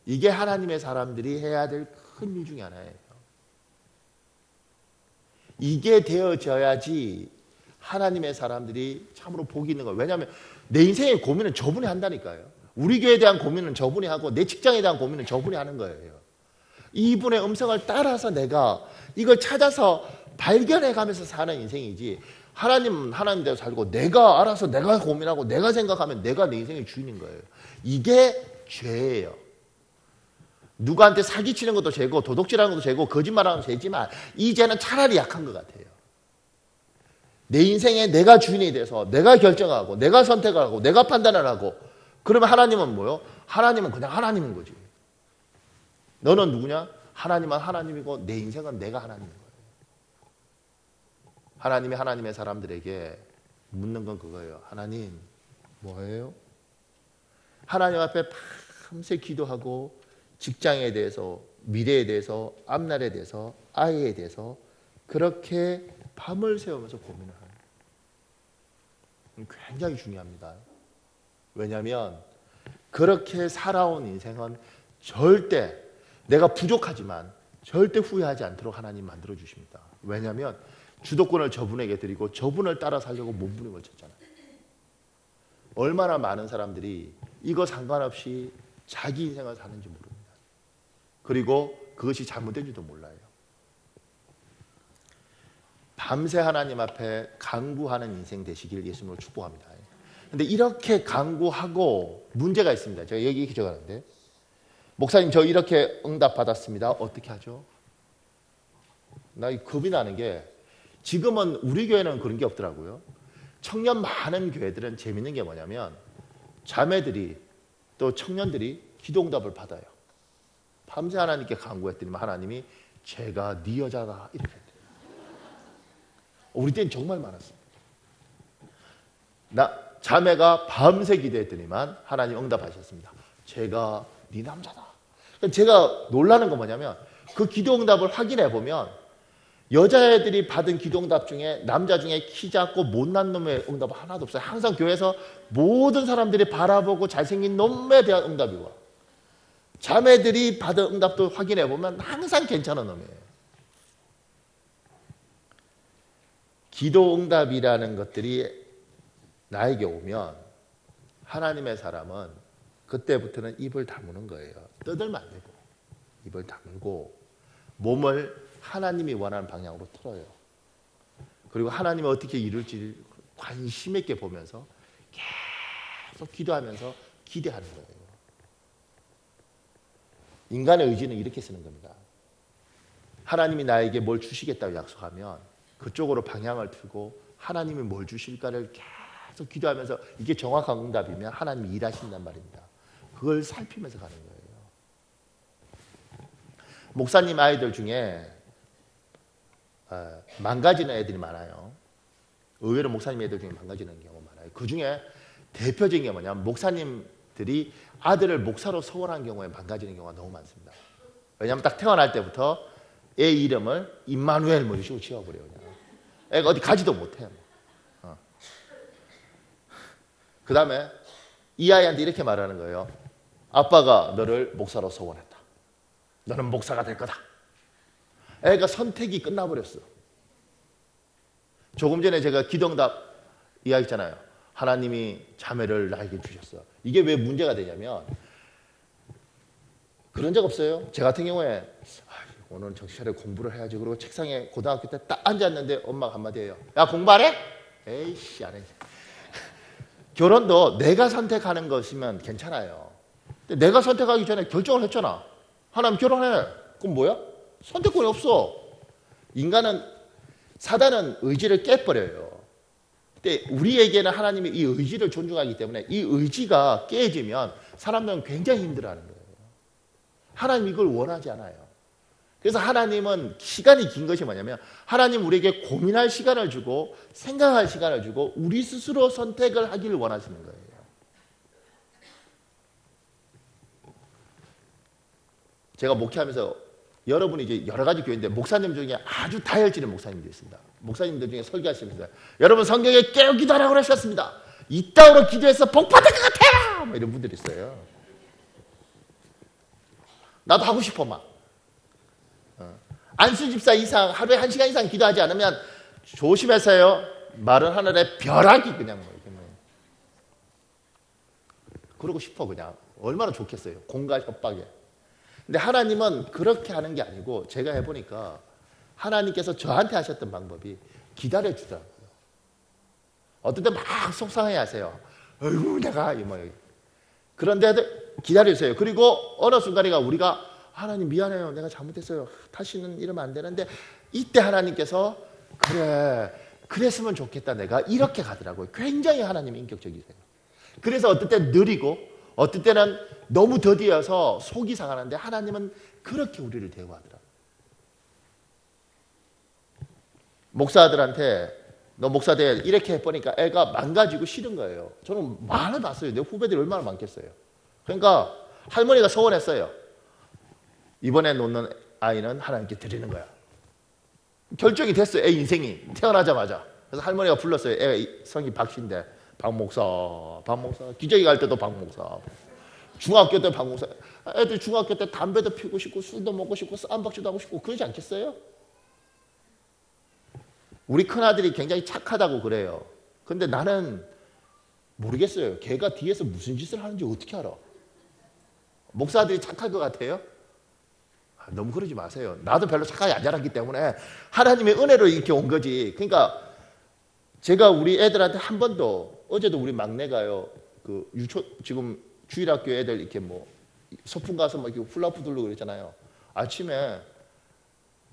Speaker 1: 이게 하나님의 사람들이 해야 될 큰 일 중에 하나예요. 이게 되어져야지 하나님의 사람들이 참으로 복이 있는 거예요. 왜냐하면 내 인생의 고민은 저분이 한다니까요. 우리 교회에 대한 고민은 저분이 하고, 내 직장에 대한 고민은 저분이 하는 거예요. 이분의 음성을 따라서 내가 이걸 찾아서 발견해 가면서 사는 인생이지, 하나님은 하나님대로 살고 내가 알아서 내가 고민하고 내가 생각하면 내가 내 인생의 주인인 거예요. 이게 죄예요. 누구한테 사기치는 것도 죄고 도둑질하는 것도 죄고 거짓말하는 것도 죄지만 이 죄는 차라리 약한 것 같아요. 내 인생에 내가 주인이 돼서 내가 결정하고 내가 선택을 하고 내가 판단을 하고, 그러면 하나님은 뭐요? 하나님은 그냥 하나님인 거지. 너는 누구냐? 하나님은 하나님이고 내 인생은 내가 하나님인 거예요. 하나님이 하나님의 사람들에게 묻는 건 그거예요. 하나님 뭐예요? 하나님 앞에 밤새 기도하고 직장에 대해서, 미래에 대해서, 앞날에 대해서, 아이에 대해서 그렇게 밤을 새우면서 고민을 하는 거예요. 굉장히 중요합니다. 왜냐하면 그렇게 살아온 인생은 절대, 내가 부족하지만 절대 후회하지 않도록 하나님 만들어 주십니다. 왜냐하면 주도권을 저분에게 드리고 저분을 따라 살려고 몸부림을 쳤잖아요. 얼마나 많은 사람들이 이거 상관없이 자기 인생을 사는지 모릅니다. 그리고 그것이 잘못된지도 몰라요. 밤새 하나님 앞에 간구하는 인생 되시길 예수님으로 축복합니다. 근데 이렇게 간구하고 문제가 있습니다. 제가 여기 기억하는데, 목사님 저 이렇게 응답 받았습니다. 어떻게 하죠? 나 겁이 나는 게, 지금은 우리 교회는 그런 게 없더라고요. 청년 많은 교회들은 재밌는 게 뭐냐면 자매들이 또 청년들이 기도응답을 받아요. 밤새 하나님께 간구했더니 하나님이 제가 네 여자다 이렇게 했대요. 우리 때는 정말 많았어요. 자매가 밤새 기도했더니만 하나님 응답하셨습니다. 제가 네 남자다. 제가 놀라는 건 뭐냐면 그 기도응답을 확인해 보면 여자애들이 받은 기도응답 중에 남자 중에 키 작고 못난 놈의 응답은 하나도 없어요. 항상 교회에서 모든 사람들이 바라보고 잘생긴 놈에 대한 응답이고, 자매들이 받은 응답도 확인해 보면 항상 괜찮은 놈이에요. 기도응답이라는 것들이 나에게 오면 하나님의 사람은 그때부터는 입을 다무는 거예요. 떠들면 안 되고 입을 다물고 몸을 하나님이 원하는 방향으로 틀어요. 그리고 하나님이 어떻게 이룰지 관심 있게 보면서 계속 기도하면서 기대하는 거예요. 인간의 의지는 이렇게 쓰는 겁니다. 하나님이 나에게 뭘 주시겠다고 약속하면 그쪽으로 방향을 틀고 하나님이 뭘 주실까를 계속 기도하면서, 이게 정확한 응답이면 하나님이 일하신단 말입니다. 그걸 살피면서 가는 거예요. 목사님 아이들 중에 망가지는 애들이 많아요. 의외로 목사님 애들 중에 망가지는 경우가 많아요. 그 중에 대표적인 게 뭐냐면 목사님들이 아들을 목사로 소원한 경우에 망가지는 경우가 너무 많습니다. 왜냐하면 딱 태어날 때부터 애 이름을 임마누엘 뭐 이런 식으로 지어버려요. 그냥. 애가 어디 가지도 못해요. 그 다음에 이 아이한테 이렇게 말하는 거예요. 아빠가 너를 목사로 소원했다. 너는 목사가 될 거다. 애가 선택이 끝나버렸어. 조금 전에 제가 기도응답 이야기했잖아요. 하나님이 자매를 나에게 주셨어. 이게 왜 문제가 되냐면, 그런 적 없어요? 제 같은 경우에 오늘 정신차려 공부를 해야지. 그리고 책상에 고등학교 때 딱 앉았는데 엄마가 한마디 해요. 야, 공부 안 해? 에이씨, 안 해. 결혼도 내가 선택하는 것이면 괜찮아요. 근데 내가 선택하기 전에 결정을 했잖아. 하나님 결혼해. 그럼 뭐야? 선택권이 없어. 사단은 의지를 깨버려요. 근데 우리에게는 하나님이 이 의지를 존중하기 때문에 이 의지가 깨지면 사람들은 굉장히 힘들어하는 거예요. 하나님 이걸 원하지 않아요. 그래서 하나님은 시간이 긴 것이 뭐냐면, 하나님 우리에게 고민할 시간을 주고 생각할 시간을 주고 우리 스스로 선택을 하기를 원하시는 거예요. 제가 목회하면서 여러분이 이제 여러 가지 교회인데 목사님 중에 아주 다혈질의 목사님들이 있습니다. 목사님들 중에 설교하시면서 여러분 성경에 깨어 기도하라고 그러셨습니다. 이따위로 기도해서 복 받을 것 같아요. 뭐 이런 분들이 있어요. 나도 하고 싶어 막. 안수 집사 이상 하루에 1시간 이상 기도하지 않으면 조심하세요. 마른 하늘에 벼락이 그냥 뭐 이렇게 뭐. 그러고 싶어 그냥. 얼마나 좋겠어요. 공갈 협박에. 근데 하나님은 그렇게 하는 게 아니고 제가 해보니까 하나님께서 저한테 하셨던 방법이 기다려주더라고요. 어떤 때 막 속상해 하세요. 어이구 내가 뭐 그런데 기다려주세요. 그리고 어느 순간이가 우리가 하나님 미안해요. 내가 잘못했어요. 다시는 이러면 안 되는데 이때 하나님께서 그래 그랬으면 좋겠다 내가 이렇게 가더라고요. 굉장히 하나님이 인격적이세요. 그래서 어떤 때는 느리고 어떤 때는 너무 더디어서 속이 상하는데 하나님은 그렇게 우리를 대우하더라고요. 목사들한테 너 목사 돼 이렇게 해보니까 애가 망가지고 싫은 거예요. 저는 많이 봤어요. 내 후배들이 얼마나 많겠어요. 그러니까 할머니가 서운했어요. 이번에 놓는 아이는 하나님께 드리는 거야. 결정이 됐어요. 애 인생이 태어나자마자. 그래서 할머니가 불렀어요. 애 성이 박씨인데 박 목사 기저귀 갈 때도 박 목사, 중학교 때 박 목사. 애들 중학교 때 담배도 피우고 싶고 술도 먹고 싶고 쌈박질도 하고 싶고 그러지 않겠어요? 우리 큰아들이 굉장히 착하다고 그래요. 근데 나는 모르겠어요. 걔가 뒤에서 무슨 짓을 하는지 어떻게 알아? 목사들이 착할 것 같아요? 너무 그러지 마세요. 나도 별로 착하게 안 자랐기 때문에 하나님의 은혜로 이렇게 온 거지. 그러니까 제가 우리 애들한테 한 번도 어제도 우리 막내가요. 그 지금 주일학교 애들 이렇게 뭐 소풍 가서 막 이렇게 훌라프 들고 그랬잖아요. 아침에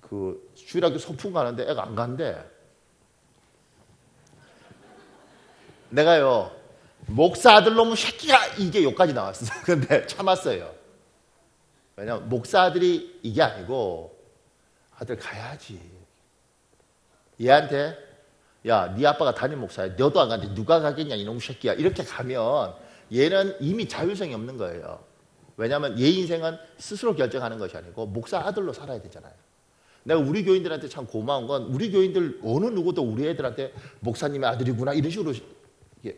Speaker 1: 그 주일학교 소풍 가는데 애가 안 간대. 내가요 목사 아들 놈의 새끼가 이게 욕까지 나왔어. 근데 참았어요. 왜냐면 목사 아들이 이게 아니고 아들 가야지. 얘한테 야, 네 아빠가 담임 목사야. 너도 안 가는데 누가 가겠냐 이놈의 새끼야. 이렇게 가면 얘는 이미 자율성이 없는 거예요. 왜냐하면 얘 인생은 스스로 결정하는 것이 아니고 목사 아들로 살아야 되잖아요. 내가 우리 교인들한테 참 고마운 건 우리 교인들 어느 누구도 우리 애들한테 목사님의 아들이구나 이런 식으로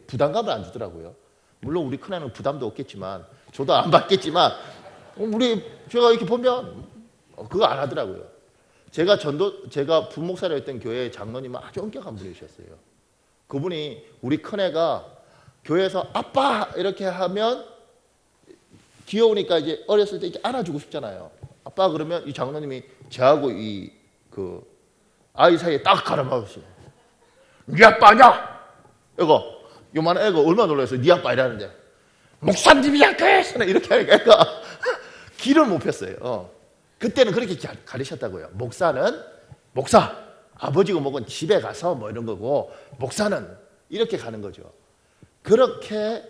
Speaker 1: 부담감을 안 주더라고요. 물론 우리 큰애는 부담도 없겠지만 저도 안 받겠지만 제가 이렇게 보면 그거 안 하더라고요. 제가 부목사를 했던 교회의 장로님은 아주 엄격한 분이셨어요. 그분이 우리 큰애가 교회에서 아빠 이렇게 하면 귀여우니까 이제 어렸을 때 이렇게 안아주고 싶잖아요. 아빠 그러면 이 장로님이 저하고 그 아이 사이에 딱 가라막으시고 네 아빠 아니야? 이거 요만한 애가 얼마나 놀랐어요. 네 아빠 이라는데 목사님이야 교회에서는 이렇게 하니까 애가 길을 못 폈어요. 그때는 그렇게 가르쳤다고요. 목사는 목사 아버지가 먹은 집에 가서 뭐 이런 거고 목사는 이렇게 가는 거죠. 그렇게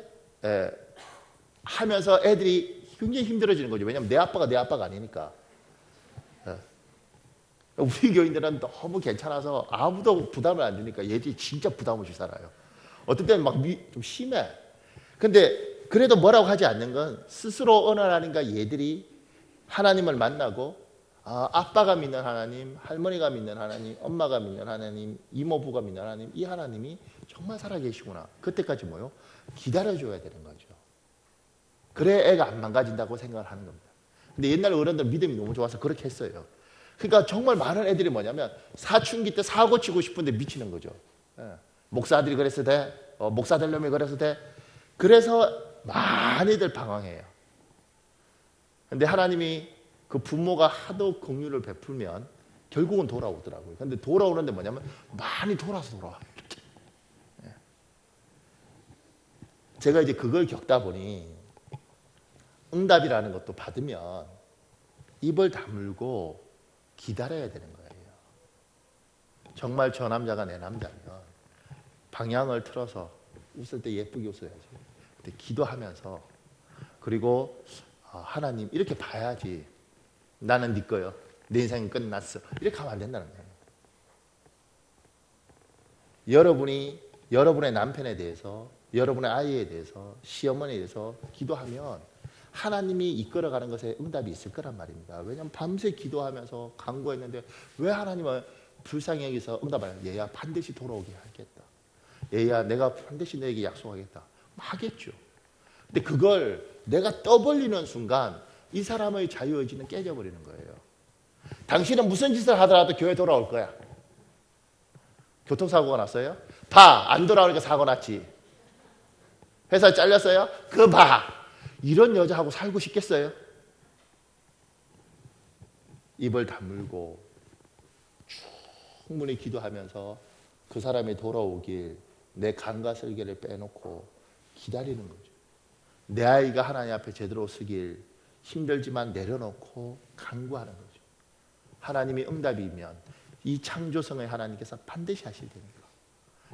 Speaker 1: 하면서 애들이 굉장히 힘들어지는 거죠. 왜냐하면 내 아빠가 아니니까. 우리 교인들은 너무 괜찮아서 아무도 부담을 안 주니까 얘들이 진짜 부담 없이 살아요. 어떤 때는 막 좀 심해. 근데 그래도 뭐라고 하지 않는 건 스스로 어느 날인가 얘들이 하나님을 만나고 아빠가 믿는 하나님, 할머니가 믿는 하나님, 엄마가 믿는 하나님, 이모부가 믿는 하나님, 이 하나님이 정말 살아계시구나. 그때까지 뭐요? 기다려줘야 되는 거죠. 그래 애가 안 망가진다고 생각을 하는 겁니다. 근데 옛날 어른들 믿음이 너무 좋아서 그렇게 했어요. 그러니까 정말 많은 애들이 뭐냐면 사춘기 때 사고 치고 싶은데 미치는 거죠. 목사들이 그래서 돼? 목사 되려면 그래서 돼? 그래서 많이들 방황해요. 근데 하나님이 그 부모가 하도 긍휼을 베풀면 결국은 돌아오더라고요. 근데 돌아오는데 뭐냐면 많이 돌아서 돌아와요. 제가 이제 그걸 겪다 보니 응답이라는 것도 받으면 입을 다물고 기다려야 되는 거예요. 정말 저 남자가 내 남자면 방향을 틀어서 웃을 때 예쁘게 웃어야지. 근데 기도하면서 그리고 하나님 이렇게 봐야지. 나는 네 거요. 내 인생은 끝났어. 이렇게 하면 안 된다는 거예요. 여러분이 여러분의 남편에 대해서 여러분의 아이에 대해서 시어머니에 대해서 기도하면 하나님이 이끌어가는 것에 응답이 있을 거란 말입니다. 왜냐하면 밤새 기도하면서 간구했는데 왜 하나님은 불쌍히 여기서 응답을 해요? 얘야 반드시 돌아오게 하겠다. 얘야 내가 반드시 너에게 약속하겠다. 하겠죠. 근데 그걸 내가 떠벌리는 순간 이 사람의 자유의지는 깨져버리는 거예요. 당신은 무슨 짓을 하더라도 교회 돌아올 거야. 교통사고가 났어요? 봐, 안 돌아오니까 사고 났지. 회사 잘렸어요? 그거 봐. 이런 여자하고 살고 싶겠어요? 입을 다물고 충분히 기도하면서 그 사람이 돌아오길 내 간과 설계를 빼놓고 기다리는 거죠. 내 아이가 하나님 앞에 제대로 서길 힘들지만 내려놓고 간구하는 거죠. 하나님이 응답이면 이 창조성의 하나님께서 반드시 하실 테니까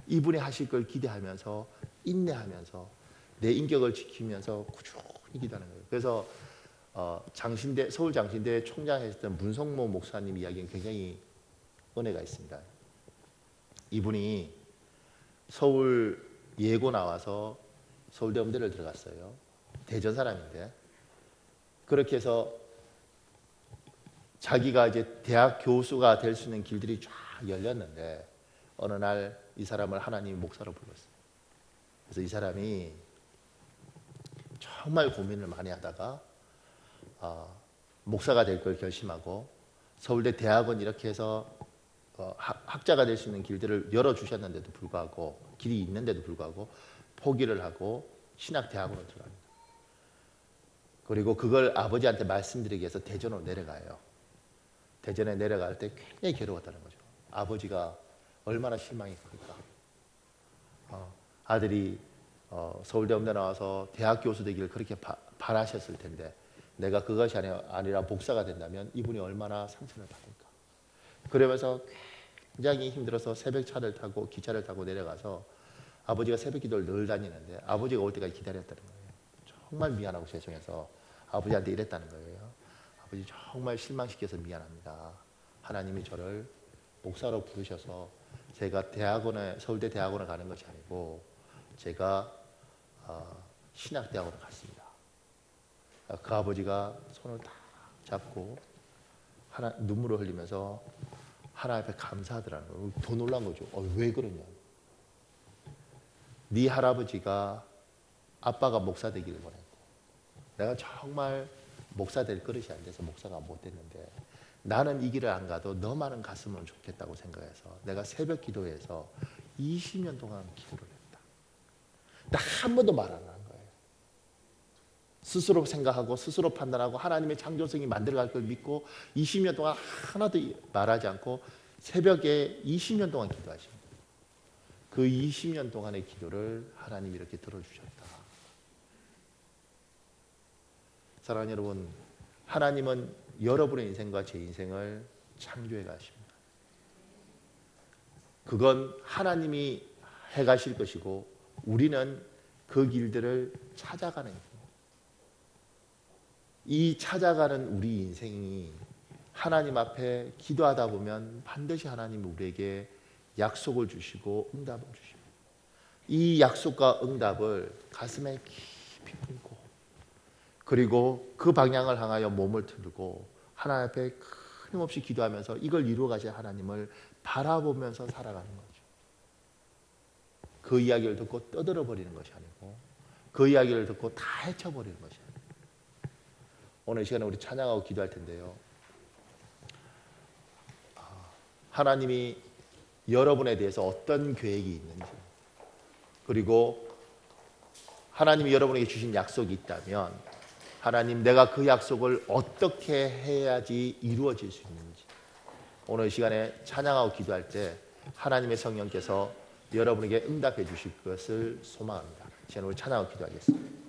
Speaker 1: 이분이 하실 걸 기대하면서 인내하면서 내 인격을 지키면서 꾸준히 기도하는 거예요. 그래서 장신대 서울 장신대 총장했던 문성모 목사님 이야기는 굉장히 은혜가 있습니다. 이분이 서울 예고 나와서 서울대 음대를 들어갔어요. 대전 사람인데 그렇게 해서 자기가 이제 대학 교수가 될 수 있는 길들이 쫙 열렸는데 어느 날 이 사람을 하나님이 목사로 불렀어요. 그래서 이 사람이 정말 고민을 많이 하다가 목사가 될 걸 결심하고 서울대 대학원 이렇게 해서 학자가 될 수 있는 길들을 열어주셨는데도 불구하고 길이 있는데도 불구하고 포기를 하고 신학대학원으로 들어갑니다. 그리고 그걸 아버지한테 말씀드리기 위해서 대전으로 내려가요. 대전에 내려갈 때 굉장히 괴로웠다는 거죠. 아버지가 얼마나 실망이 클까. 아들이 서울대 음대 나와서 대학 교수 되기를 그렇게 바라셨을 텐데 내가 그것이 아니라 목사가 된다면 이분이 얼마나 상처를 받을까. 그러면서 굉장히 힘들어서 새벽 차를 타고 기차를 타고 내려가서 아버지가 새벽 기도를 늘 다니는데 아버지가 올 때까지 기다렸다는 거예요. 정말 미안하고 죄송해서 아버지한테 이랬다는 거예요. 아버지 정말 실망시켜서 미안합니다. 하나님이 저를 목사로 부르셔서 제가 서울대 대학원에 가는 것이 아니고 제가 신학대학원에 갔습니다. 그 아버지가 손을 딱 잡고 눈물을 흘리면서 하나님 앞에 감사하더라는 거예요. 더 놀란 거죠. 왜 그러냐. 네 할아버지가 아빠가 목사 되기를 원했고 내가 정말 목사 될 그릇이 안 돼서 목사가 못 됐는데 나는 이 길을 안 가도 너만은 갔으면 좋겠다고 생각해서 내가 새벽 기도해서 20년 동안 기도를 했다. 나 한 번도 말 안 하는 거예요. 스스로 생각하고 스스로 판단하고 하나님의 창조성이 만들어갈 걸 믿고 20년 동안 하나도 말하지 않고 새벽에 20년 동안 기도하십니다. 그 20년 동안의 기도를 하나님이 이렇게 들어주셨다. 사랑하는 여러분, 하나님은 여러분의 인생과 제 인생을 창조해 가십니다. 그건 하나님이 해 가실 것이고 우리는 그 길들을 찾아가는 길. 이 찾아가는 우리 인생이 하나님 앞에 기도하다 보면 반드시 하나님이 우리에게 약속을 주시고 응답을 주십니다. 이 약속과 응답을 가슴에 깊이 품고 그리고 그 방향을 향하여 몸을 틀고 하나님 앞에 끊임없이 기도하면서 이걸 이루어 가실 하나님을 바라보면서 살아가는 거죠. 그 이야기를 듣고 떠들어 버리는 것이 아니고 그 이야기를 듣고 다 헤쳐버리는 것이 아니고 오늘 이 시간에 우리 찬양하고 기도할 텐데요. 하나님이 여러분에 대해서 어떤 계획이 있는지 그리고 하나님이 여러분에게 주신 약속이 있다면 하나님 내가 그 약속을 어떻게 해야지 이루어질 수 있는지 오늘 이 시간에 찬양하고 기도할 때 하나님의 성령께서 여러분에게 응답해 주실 것을 소망합니다. 시간 우리 찬양하고 기도하겠습니다.